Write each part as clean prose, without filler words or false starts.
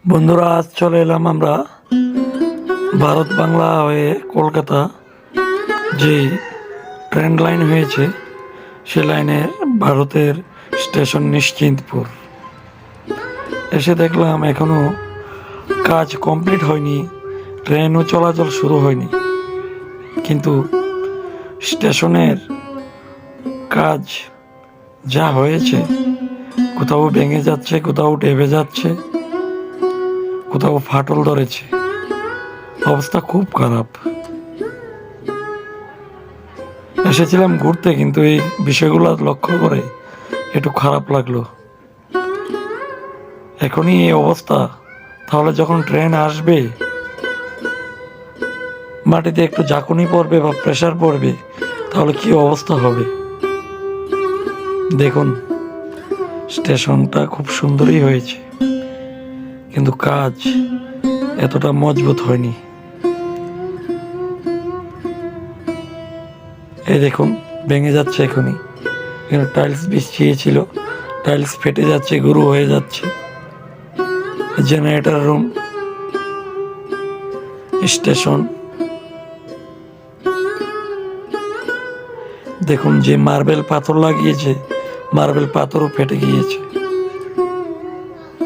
বন্ধুরা, আজ চলে এলাম আমরা ভারত বাংলা হয়ে কলকাতা যে ট্রেন লাইন হয়েছে সে লাইনে ভারতের স্টেশন নিশ্চিন্তপুর এসে দেখলাম এখনো কাজ কমপ্লিট হয়নি, ট্রেনও চলাচল শুরু হয়নি, কিন্তু স্টেশনের কাজ যা হয়েছে, কোথাও ভেঙে যাচ্ছে, কোথাও ডেবে যাচ্ছে, কোথাও ফাটল ধরেছে, অবস্থা খুব খারাপ। এসেছিলাম ঘুরতে, কিন্তু এই বিষয়গুলো লক্ষ্য করে একটু খারাপ লাগলো। এখনই এই অবস্থা, তাহলে যখন ট্রেন আসবে মাটিতে একটু ঝাঁকুনি পড়বে বা প্রেসার পড়বে, তাহলে কি অবস্থা হবে। দেখুন, স্টেশনটা খুব সুন্দরই হয়েছে, কিন্তু কাজ এতটা মজবুত হয়নি। এই দেখুন, ভেঙে যাচ্ছে এখনই। এখানে টাইলস বিছিয়েছিল, টাইলস ফেটে যাচ্ছে, গুঁড়ো হয়ে যাচ্ছে। জেনারেটর রুম, স্টেশন, দেখুন যে মার্বেল পাথর লাগিয়েছে, মার্বেল পাথরও ফেটে গিয়েছে।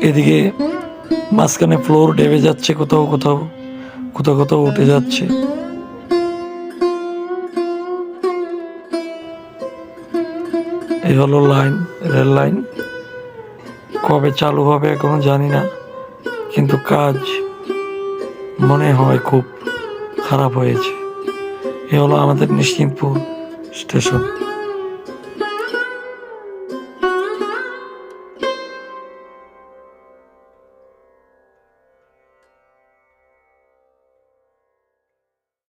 এদিকে মাঝখানে ফ্লোর ডেবে যাচ্ছে, কোথাও কোথাও কোথাও কোথাও উঠে যাচ্ছে। এই হলো লাইন, রেল লাইন। কবে চালু হবে এখনো জানি না, কিন্তু কাজ মনে হয় খুব খারাপ হয়েছে। এ হলো আমাদের নিশ্চিন্তপুর স্টেশন।